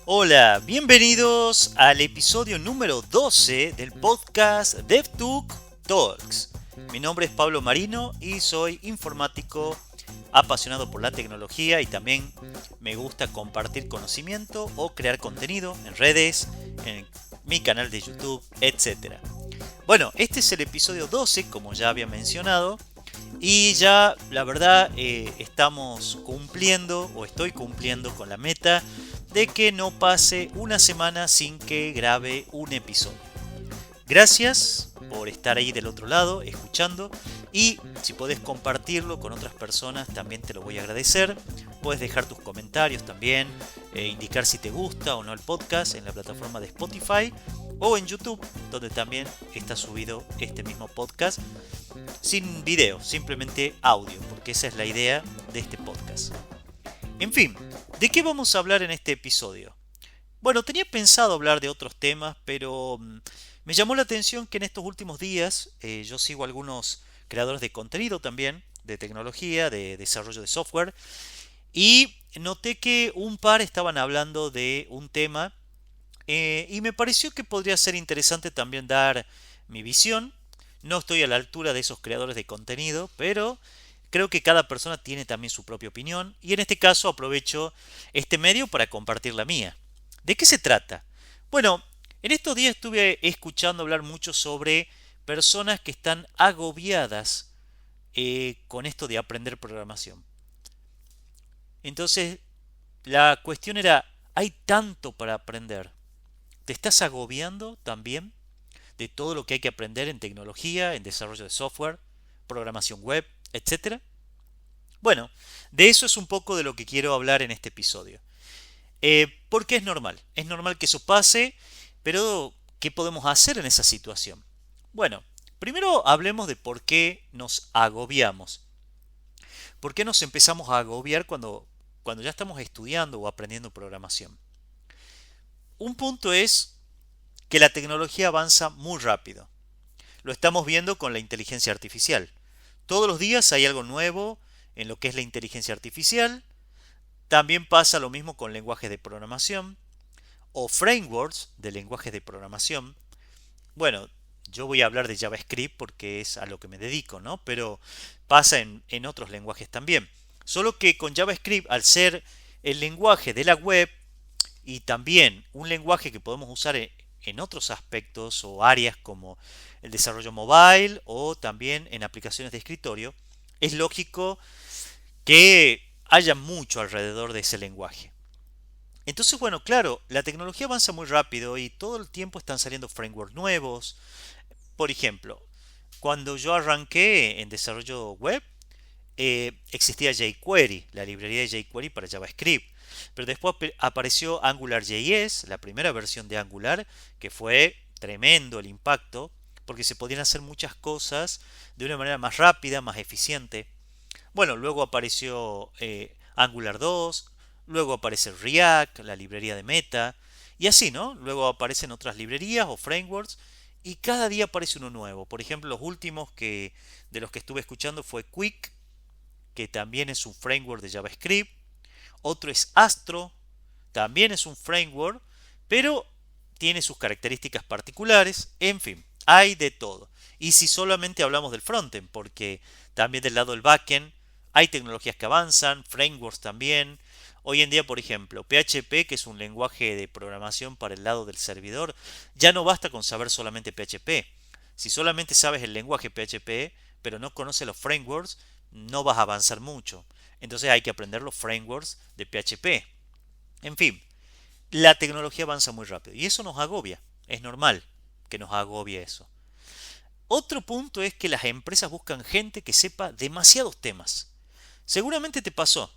Hola, bienvenidos al episodio número 12 del podcast DevTalk Talks. Mi nombre es Pablo Marino y soy informático apasionado por la tecnología y también me gusta compartir conocimiento o crear contenido en redes, en mi canal de YouTube, etc. Bueno, este es el episodio 12, como ya había mencionado, y ya la verdad estamos cumpliendo o estoy cumpliendo con la meta de que no pase una semana sin que grabe un episodio. Gracias por estar ahí del otro lado escuchando, y si podés compartirlo con otras personas también te lo voy a agradecer. Puedes dejar tus comentarios también, indicar si te gusta o no el podcast en la plataforma de Spotify o en YouTube, donde también está subido este mismo podcast sin video, simplemente audio, porque esa es la idea de este podcast. En fin, ¿de qué vamos a hablar en este episodio? Bueno, tenía pensado hablar de otros temas, pero me llamó la atención que en estos últimos días yo sigo algunos creadores de contenido también, de tecnología, de desarrollo de software, y noté que un par estaban hablando de un tema y me pareció que podría ser interesante también dar mi visión. No estoy a la altura de esos creadores de contenido, pero creo que cada persona tiene también su propia opinión y en este caso aprovecho este medio para compartir la mía. ¿De qué se trata? Bueno, en estos días estuve escuchando hablar mucho sobre personas que están agobiadas con esto de aprender programación. Entonces, la cuestión era, hay tanto para aprender. ¿Te estás agobiando también de todo lo que hay que aprender en tecnología, en desarrollo de software, programación web, etcétera? Bueno, de eso es un poco de lo que quiero hablar en este episodio. Porque es normal que eso pase, pero ¿qué podemos hacer en esa situación? Bueno, primero hablemos de por qué nos agobiamos. ¿Por qué nos empezamos a agobiar cuando ya estamos estudiando o aprendiendo programación? Un punto es que la tecnología avanza muy rápido. Lo estamos viendo con la inteligencia artificial. Todos los días hay algo nuevo en lo que es la inteligencia artificial. También pasa lo mismo con lenguajes de programación o frameworks de lenguajes de programación. Bueno, yo voy a hablar de JavaScript porque es a lo que me dedico, ¿no? Pero pasa en otros lenguajes también. Solo que con JavaScript, al ser el lenguaje de la web y también un lenguaje que podemos usar en otros aspectos o áreas como el desarrollo mobile o también en aplicaciones de escritorio, es lógico que haya mucho alrededor de ese lenguaje. Entonces, bueno, claro, la tecnología avanza muy rápido y todo el tiempo están saliendo frameworks nuevos. Por ejemplo, cuando yo arranqué en desarrollo web, existía jQuery, la librería de jQuery para JavaScript. Pero después apareció AngularJS, la primera versión de Angular, que fue tremendo el impacto, porque se podían hacer muchas cosas de una manera más rápida, más eficiente. Bueno, luego apareció Angular 2, luego aparece React, la librería de Meta, y así, ¿no? Luego aparecen otras librerías o frameworks, y cada día aparece uno nuevo. Por ejemplo, los últimos de los que estuve escuchando fue Qwik, que también es un framework de JavaScript. Otro es Astro, también es un framework, pero tiene sus características particulares. En fin, hay de todo. Y si solamente hablamos del frontend, porque también del lado del backend hay tecnologías que avanzan, frameworks también. Hoy en día, por ejemplo, PHP, que es un lenguaje de programación para el lado del servidor, ya no basta con saber solamente PHP. Si solamente sabes el lenguaje PHP, pero no conoces los frameworks, no vas a avanzar mucho. Entonces hay que aprender los frameworks de PHP. En fin, la tecnología avanza muy rápido y eso nos agobia. Es normal que nos agobie eso. Otro punto es que las empresas buscan gente que sepa demasiados temas. Seguramente te pasó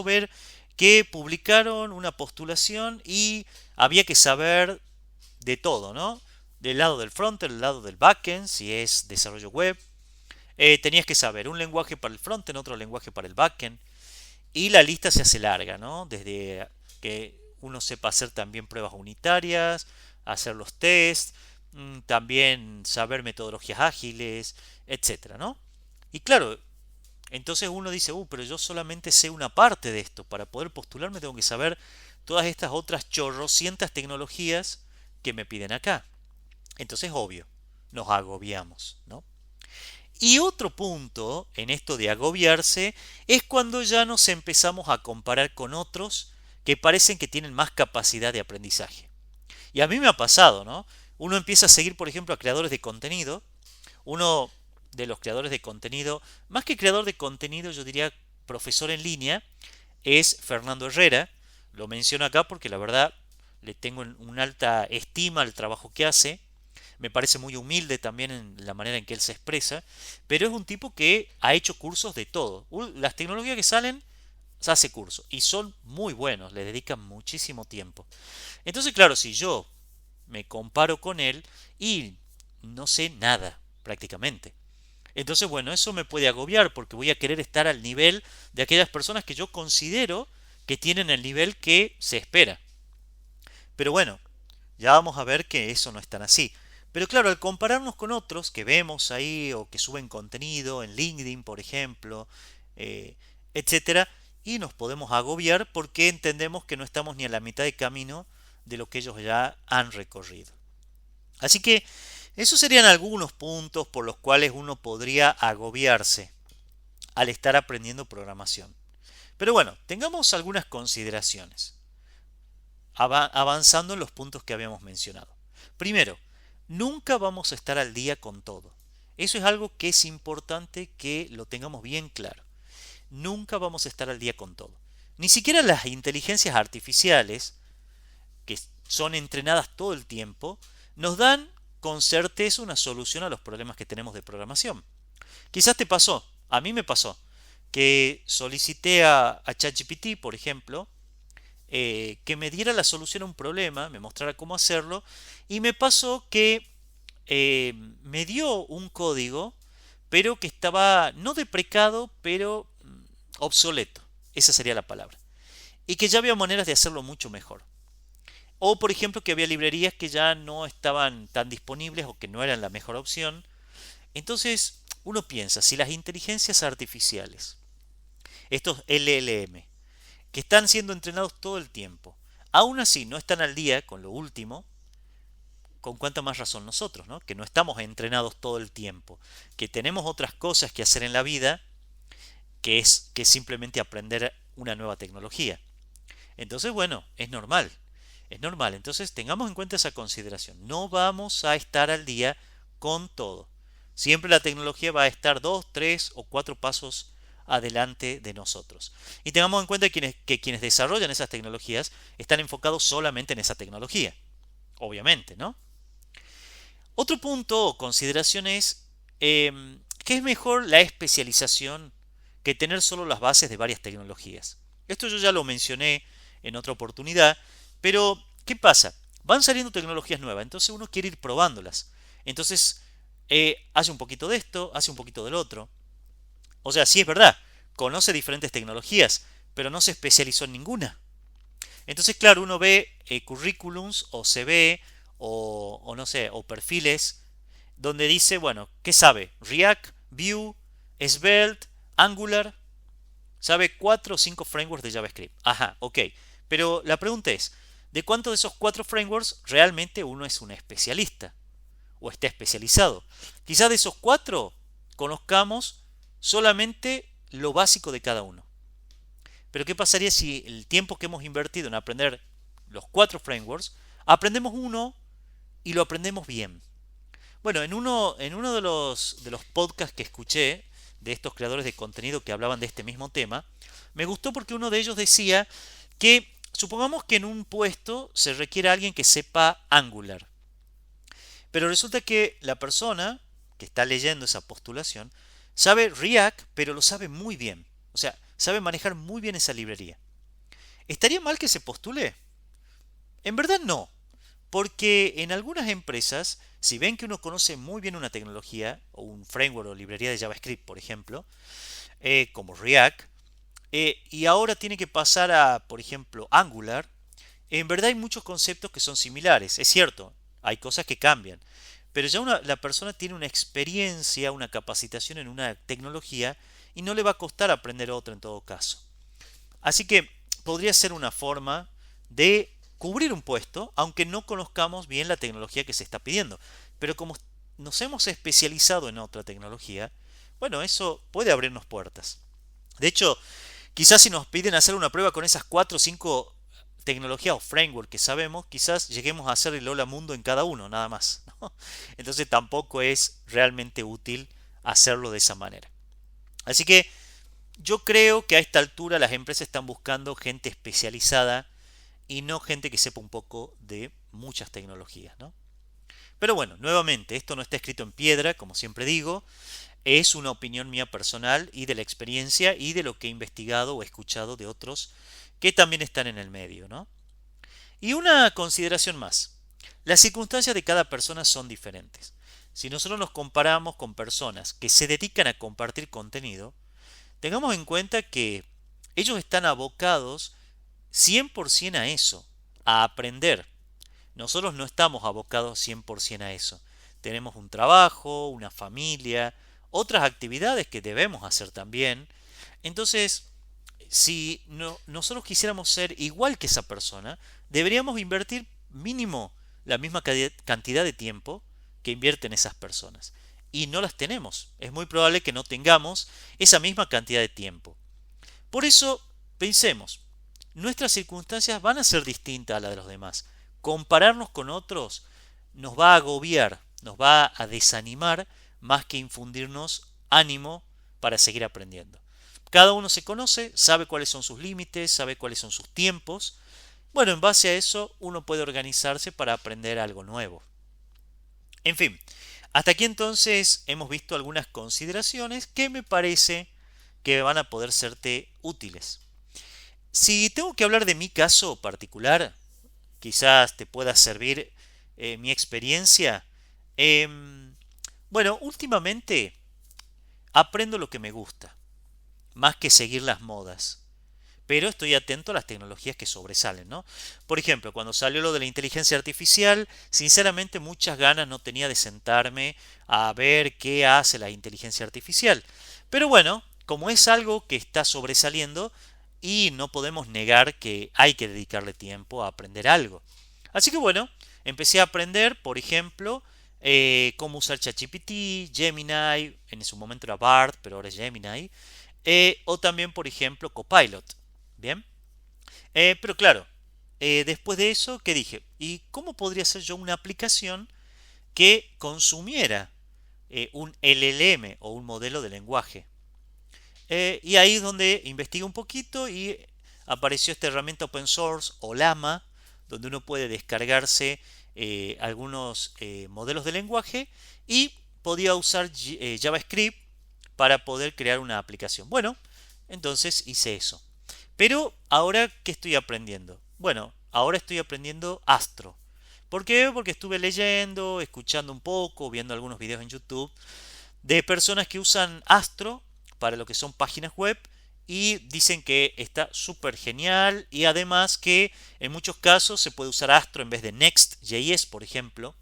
ver que publicaron una postulación y había que saber de todo, ¿no? Del lado del frontend, del lado del backend, si es desarrollo web. Tenías que saber un lenguaje para el frontend, otro lenguaje para el backend. Y la lista se hace larga, ¿no? Desde que uno sepa hacer también pruebas unitarias, hacer los tests, también saber metodologías ágiles, etcétera, ¿no? Y claro, entonces uno dice, pero yo solamente sé una parte de esto. Para poder postularme tengo que saber todas estas otras chorrocientas tecnologías que me piden acá. Entonces, obvio, nos agobiamos, ¿no? Y otro punto en esto de agobiarse es cuando ya nos empezamos a comparar con otros que parecen que tienen más capacidad de aprendizaje. Y a mí me ha pasado, ¿no? Uno empieza a seguir, por ejemplo, a creadores de contenido. Uno de los creadores de contenido, más que creador de contenido, yo diría profesor en línea, es Fernando Herrera. Lo menciono acá porque la verdad le tengo una alta estima al trabajo que hace. Me parece muy humilde también en la manera en que él se expresa, pero es un tipo que ha hecho cursos de todo. Las tecnologías que salen, se hace cursos y son muy buenos, le dedican muchísimo tiempo. Entonces, claro, si yo me comparo con él y no sé nada prácticamente. Entonces, bueno, eso me puede agobiar porque voy a querer estar al nivel de aquellas personas que yo considero que tienen el nivel que se espera. Pero bueno, ya vamos a ver que eso no es tan así. Pero claro, al compararnos con otros que vemos ahí o que suben contenido en LinkedIn, por ejemplo, eh, etcétera, y nos podemos agobiar porque entendemos que no estamos ni a la mitad de camino de lo que ellos ya han recorrido. Así que esos serían algunos puntos por los cuales uno podría agobiarse al estar aprendiendo programación. Pero bueno, tengamos algunas consideraciones, avanzando en los puntos que habíamos mencionado. Primero, nunca vamos a estar al día con todo. Eso es algo que es importante que lo tengamos bien claro. Nunca vamos a estar al día con todo. Ni siquiera las inteligencias artificiales, que son entrenadas todo el tiempo, nos dan con certeza una solución a los problemas que tenemos de programación. Quizás te pasó, a mí me pasó, que solicité a ChatGPT, por ejemplo, que me diera la solución a un problema, me mostrara cómo hacerlo, y me pasó que me dio un código, pero que estaba no deprecado, pero obsoleto, esa sería la palabra, y que ya había maneras de hacerlo mucho mejor. O por ejemplo que había librerías que ya no estaban tan disponibles o que no eran la mejor opción. Entonces uno piensa, si las inteligencias artificiales, estos LLM, que están siendo entrenados todo el tiempo, aún así no están al día con lo último, con cuánta más razón nosotros, ¿no? Que no estamos entrenados todo el tiempo, que tenemos otras cosas que hacer en la vida, que simplemente aprender una nueva tecnología. Entonces, bueno, es normal. Es normal. Entonces, tengamos en cuenta esa consideración. No vamos a estar al día con todo. Siempre la tecnología va a estar 2, 3 o 4 pasos adelante de nosotros. Y tengamos en cuenta que quienes desarrollan esas tecnologías están enfocados solamente en esa tecnología. Obviamente, ¿no? Otro punto o consideración es que es mejor la especialización que tener solo las bases de varias tecnologías. Esto yo ya lo mencioné en otra oportunidad, pero ¿qué pasa? Van saliendo tecnologías nuevas, entonces uno quiere ir probándolas. Entonces hace un poquito de esto, hace un poquito del otro. O sea, sí es verdad, conoce diferentes tecnologías, pero no se especializó en ninguna. Entonces, claro, uno ve currículums o CV o no sé, o perfiles donde dice, bueno, ¿qué sabe? React, Vue, Svelte, Angular, sabe 4 o 5 frameworks de JavaScript. Ajá, ok. Pero la pregunta es, ¿de cuántos de esos 4 frameworks realmente uno es un especialista? ¿O está especializado? Quizás de esos 4 conozcamos solamente lo básico de cada uno. Pero ¿qué pasaría si el tiempo que hemos invertido en aprender los 4 frameworks, aprendemos uno y lo aprendemos bien? Bueno, en uno de los podcasts que escuché de estos creadores de contenido que hablaban de este mismo tema, me gustó porque uno de ellos decía que supongamos que en un puesto se requiere alguien que sepa Angular, pero resulta que la persona que está leyendo esa postulación sabe React, pero lo sabe muy bien. O sea, sabe manejar muy bien esa librería. ¿Estaría mal que se postule? En verdad no, porque en algunas empresas, si ven que uno conoce muy bien una tecnología, o un framework o librería de JavaScript, por ejemplo, como React, y ahora tiene que pasar a, por ejemplo, Angular, en verdad hay muchos conceptos que son similares, es cierto, hay cosas que cambian, pero ya la persona tiene una experiencia, una capacitación en una tecnología y no le va a costar aprender otra en todo caso. Así que podría ser una forma de cubrir un puesto, aunque no conozcamos bien la tecnología que se está pidiendo. Pero como nos hemos especializado en otra tecnología, bueno, eso puede abrirnos puertas. De hecho, quizás si nos piden hacer una prueba con esas 4 o 5 tecnologías o framework que sabemos, quizás lleguemos a hacer el hola mundo en cada uno, nada más, ¿no? Entonces tampoco es realmente útil hacerlo de esa manera. Así que yo creo que a esta altura las empresas están buscando gente especializada y no gente que sepa un poco de muchas tecnologías, ¿no? Pero bueno, nuevamente, esto no está escrito en piedra, como siempre digo, es una opinión mía personal y de la experiencia y de lo que he investigado o escuchado de otros que también están en el medio, ¿no? Y una consideración más. Las circunstancias de cada persona son diferentes. Si nosotros nos comparamos con personas que se dedican a compartir contenido, tengamos en cuenta que ellos están abocados 100% a eso, a aprender. Nosotros no estamos abocados 100% a eso. Tenemos un trabajo, una familia, otras actividades que debemos hacer también. Entonces, si nosotros quisiéramos ser igual que esa persona, deberíamos invertir mínimo la misma cantidad de tiempo que invierten esas personas. Y no las tenemos. Es muy probable que no tengamos esa misma cantidad de tiempo. Por eso, pensemos, nuestras circunstancias van a ser distintas a las de los demás. Compararnos con otros nos va a agobiar, nos va a desanimar más que infundirnos ánimo para seguir aprendiendo. Cada uno se conoce, sabe cuáles son sus límites, sabe cuáles son sus tiempos. Bueno, en base a eso uno puede organizarse para aprender algo nuevo. En fin, hasta aquí entonces hemos visto algunas consideraciones que me parece que van a poder serte útiles. Si tengo que hablar de mi caso particular, quizás te pueda servir mi experiencia. Bueno, últimamente aprendo lo que me gusta, más que seguir las modas. Pero estoy atento a las tecnologías que sobresalen, ¿no? Por ejemplo, cuando salió lo de la inteligencia artificial, sinceramente muchas ganas no tenía de sentarme a ver qué hace la inteligencia artificial. Pero bueno, como es algo que está sobresaliendo y no podemos negar que hay que dedicarle tiempo a aprender algo. Así que bueno, empecé a aprender, por ejemplo, cómo usar ChatGPT, Gemini, en su momento era Bard, pero ahora es Gemini, o también, por ejemplo, Copilot. Bien, pero claro, después de eso, ¿qué dije? ¿Y cómo podría ser yo una aplicación que consumiera un LLM o un modelo de lenguaje? Y ahí es donde investigué un poquito y apareció esta herramienta open source o Llama, donde uno puede descargarse algunos modelos de lenguaje y podía usar JavaScript para poder crear una aplicación. Bueno, entonces hice eso. Pero ahora, ¿qué estoy aprendiendo? Bueno, ahora estoy aprendiendo Astro. ¿Por qué? Porque estuve leyendo, escuchando un poco, viendo algunos videos en YouTube de personas que usan Astro para lo que son páginas web y dicen que está súper genial y además que en muchos casos se puede usar Astro en vez de Next.js, por ejemplo,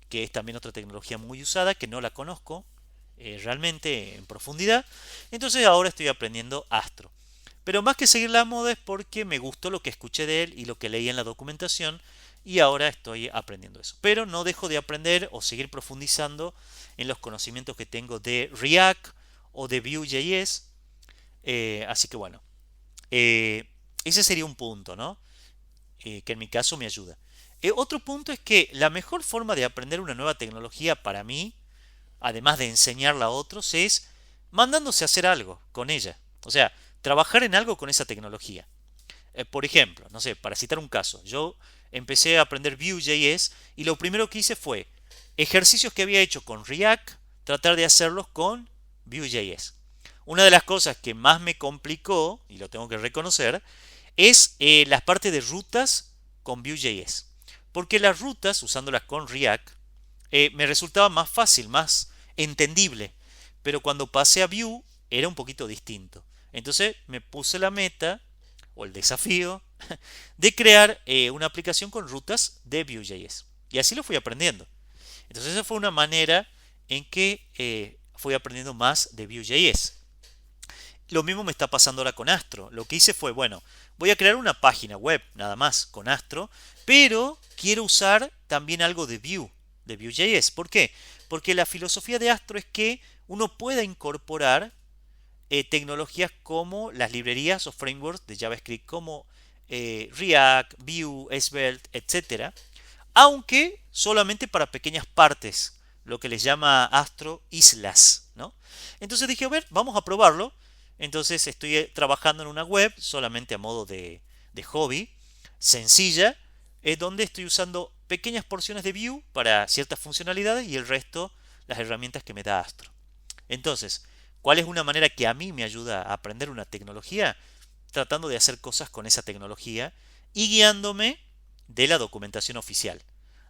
que es también otra tecnología muy usada que no la conozco realmente en profundidad. Entonces ahora estoy aprendiendo Astro. Pero más que seguir la moda es porque me gustó lo que escuché de él y lo que leí en la documentación y ahora estoy aprendiendo eso. Pero no dejo de aprender o seguir profundizando en los conocimientos que tengo de React o de Vue.js. Así que bueno, eh, ese sería un punto, ¿no? Que en mi caso me ayuda. Otro punto es que la mejor forma de aprender una nueva tecnología para mí, además de enseñarla a otros, es mandándose a hacer algo con ella. O sea, trabajar en algo con esa tecnología. Por ejemplo, no sé, para citar un caso, yo empecé a aprender Vue.js y lo primero que hice fue ejercicios que había hecho con React, tratar de hacerlos con Vue.js. Una de las cosas que más me complicó, y lo tengo que reconocer, es las partes de rutas con Vue.js. Porque las rutas, usándolas con React, me resultaba más fácil, más entendible. Pero cuando pasé a Vue era un poquito distinto. Entonces me puse la meta o el desafío de crear una aplicación con rutas de Vue.js. Y así lo fui aprendiendo. Entonces esa fue una manera en que fui aprendiendo más de Vue.js. Lo mismo me está pasando ahora con Astro. Lo que hice fue, bueno, voy a crear una página web nada más con Astro, pero quiero usar también algo de Vue.js. ¿Por qué? Porque la filosofía de Astro es que uno pueda incorporar tecnologías como las librerías o frameworks de JavaScript como React, Vue, Svelte, etcétera, aunque solamente para pequeñas partes, lo que les llama Astro islas, ¿no? Entonces dije, a ver, vamos a probarlo. Entonces estoy trabajando en una web solamente a modo de hobby, sencilla, donde estoy usando pequeñas porciones de Vue para ciertas funcionalidades y el resto las herramientas que me da Astro. Entonces, ¿cuál es una manera que a mí me ayuda a aprender una tecnología? Tratando de hacer cosas con esa tecnología y guiándome de la documentación oficial.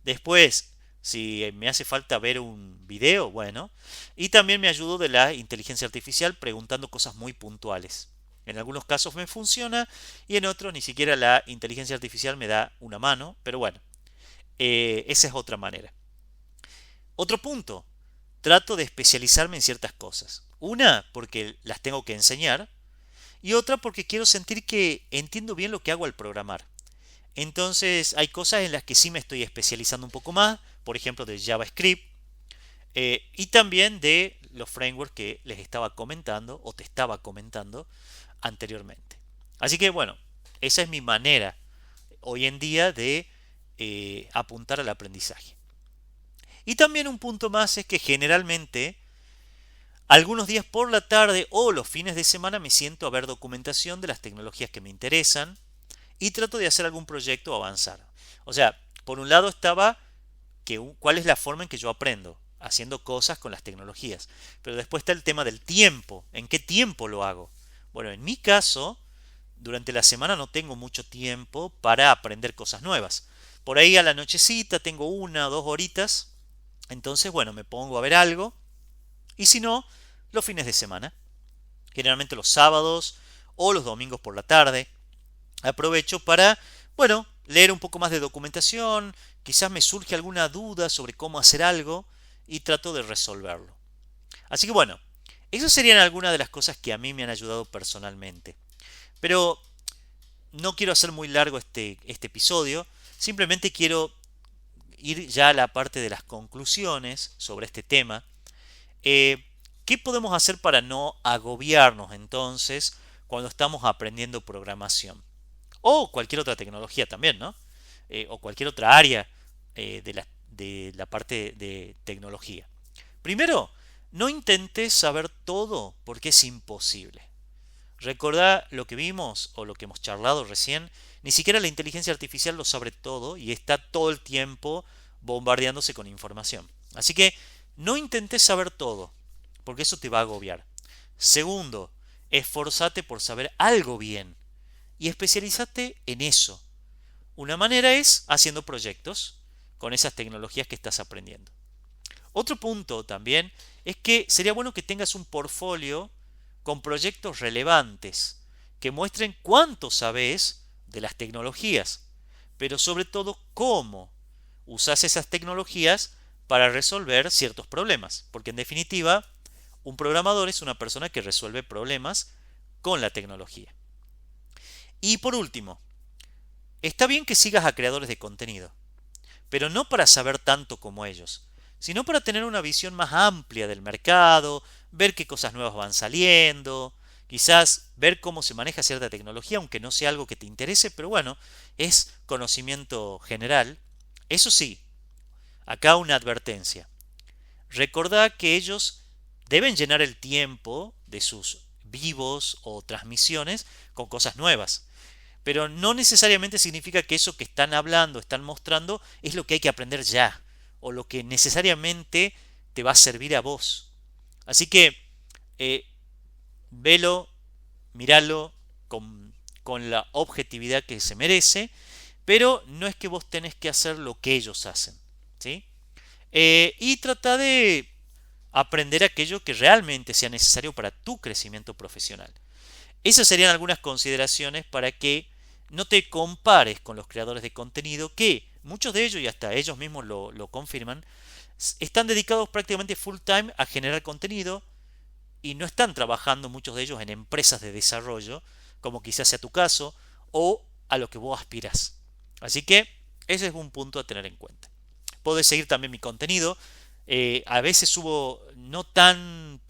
Después, si me hace falta ver un video, bueno, y también me ayudo de la inteligencia artificial preguntando cosas muy puntuales. En algunos casos me funciona y en otros ni siquiera la inteligencia artificial me da una mano, pero bueno, esa es otra manera. Otro punto, trato de especializarme en ciertas cosas. Una, porque las tengo que enseñar, y otra porque quiero sentir que entiendo bien lo que hago al programar. Entonces hay cosas en las que sí me estoy especializando un poco más, por ejemplo de JavaScript, y también de los frameworks que les estaba comentando o te estaba comentando anteriormente. Así que bueno, esa es mi manera hoy en día de apuntar al aprendizaje. Y también un punto más es que generalmente algunos días por la tarde o los fines de semana me siento a ver documentación de las tecnologías que me interesan y trato de hacer algún proyecto o avanzar. O sea, por un lado estaba cuál es la forma en que yo aprendo, haciendo cosas con las tecnologías. Pero después está el tema del tiempo, en qué tiempo lo hago. Bueno, en mi caso, durante la semana no tengo mucho tiempo para aprender cosas nuevas. Por ahí a la nochecita tengo 1 o 2 horitas, entonces bueno, me pongo a ver algo. Y si no, los fines de semana, generalmente los sábados o los domingos por la tarde, aprovecho para, bueno, leer un poco más de documentación, quizás me surge alguna duda sobre cómo hacer algo y trato de resolverlo. Así que bueno, esas serían algunas de las cosas que a mí me han ayudado personalmente. Pero no quiero hacer muy largo este episodio, simplemente quiero ir ya a la parte de las conclusiones sobre este tema. ¿Qué podemos hacer para no agobiarnos entonces cuando estamos aprendiendo programación? O cualquier otra tecnología también, ¿no? O cualquier otra área de la parte de tecnología. Primero, no intentes saber todo porque es imposible. Recordá lo que vimos o lo que hemos charlado recién, ni siquiera la inteligencia artificial lo sabe todo y está todo el tiempo bombardeándose con información. Así que no intentes saber todo, porque eso te va a agobiar. Segundo, esforzate por saber algo bien y especialízate en eso. Una manera es haciendo proyectos con esas tecnologías que estás aprendiendo. Otro punto también es que sería bueno que tengas un portfolio con proyectos relevantes que muestren cuánto sabes de las tecnologías, pero sobre todo cómo usas esas tecnologías para resolver ciertos problemas, porque en definitiva un programador es una persona que resuelve problemas con la tecnología. Y por último, está bien que sigas a creadores de contenido, pero no para saber tanto como ellos, sino para tener una visión más amplia del mercado, ver qué cosas nuevas van saliendo, quizás ver cómo se maneja cierta tecnología, aunque no sea algo que te interese, pero bueno, es conocimiento general. Eso sí, acá una advertencia. Recordá que ellos deben llenar el tiempo de sus vivos o transmisiones con cosas nuevas. Pero no necesariamente significa que eso que están hablando, están mostrando, es lo que hay que aprender ya, o lo que necesariamente te va a servir a vos. Así que eh, velo, míralo con la objetividad que se merece, pero no es que vos tenés que hacer lo que ellos hacen, ¿sí? Y trata de aprender aquello que realmente sea necesario para tu crecimiento profesional. Esas serían algunas consideraciones para que no te compares con los creadores de contenido que muchos de ellos, y hasta ellos mismos lo confirman, están dedicados prácticamente full time a generar contenido y no están trabajando muchos de ellos en empresas de desarrollo, como quizás sea tu caso, o a lo que vos aspiras. Así que ese es un punto a tener en cuenta. Podés seguir también mi contenido. A veces subo no tan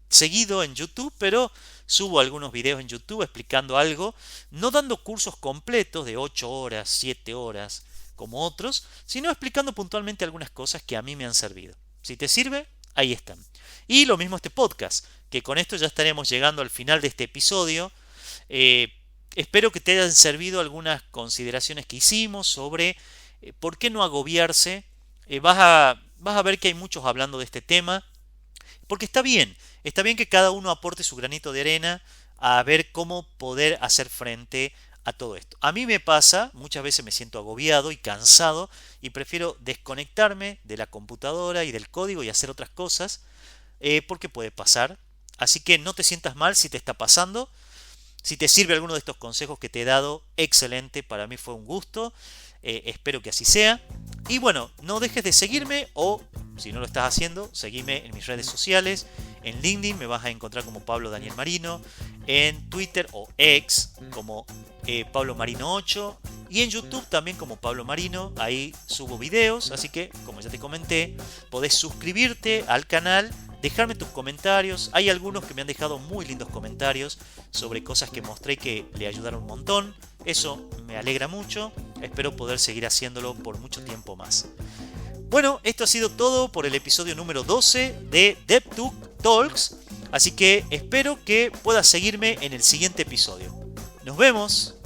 seguido en YouTube, pero subo algunos videos en YouTube explicando algo, no dando cursos completos de 8 horas, 7 horas, como otros, sino explicando puntualmente algunas cosas que a mí me han servido. Si te sirve, ahí están. Y lo mismo este podcast, que con esto ya estaremos llegando al final de este episodio. Eh, Espero que te hayan servido algunas consideraciones que hicimos sobre por qué no agobiarse. Vas a ver que hay muchos hablando de este tema, porque está bien que cada uno aporte su granito de arena a ver cómo poder hacer frente a todo esto. A mí me pasa, muchas veces me siento agobiado y cansado y prefiero desconectarme de la computadora y del código y hacer otras cosas, porque puede pasar. Así que no te sientas mal si te está pasando. Si te sirve alguno de estos consejos que te he dado, excelente, para mí fue un gusto, espero que así sea. Y bueno, no dejes de seguirme o, si no lo estás haciendo, seguime en mis redes sociales. En LinkedIn me vas a encontrar como Pablo Daniel Marino, en Twitter o X como Pablo Marino 8 y en YouTube también como Pablo Marino, ahí subo videos, así que como ya te comenté, podés suscribirte al canal, dejarme tus comentarios. Hay algunos que me han dejado muy lindos comentarios sobre cosas que mostré que le ayudaron un montón. Eso me alegra mucho. Espero poder seguir haciéndolo por mucho tiempo más. Bueno, esto ha sido todo por el episodio número 12 de DevTech Talks. Así que espero que puedas seguirme en el siguiente episodio. ¡Nos vemos!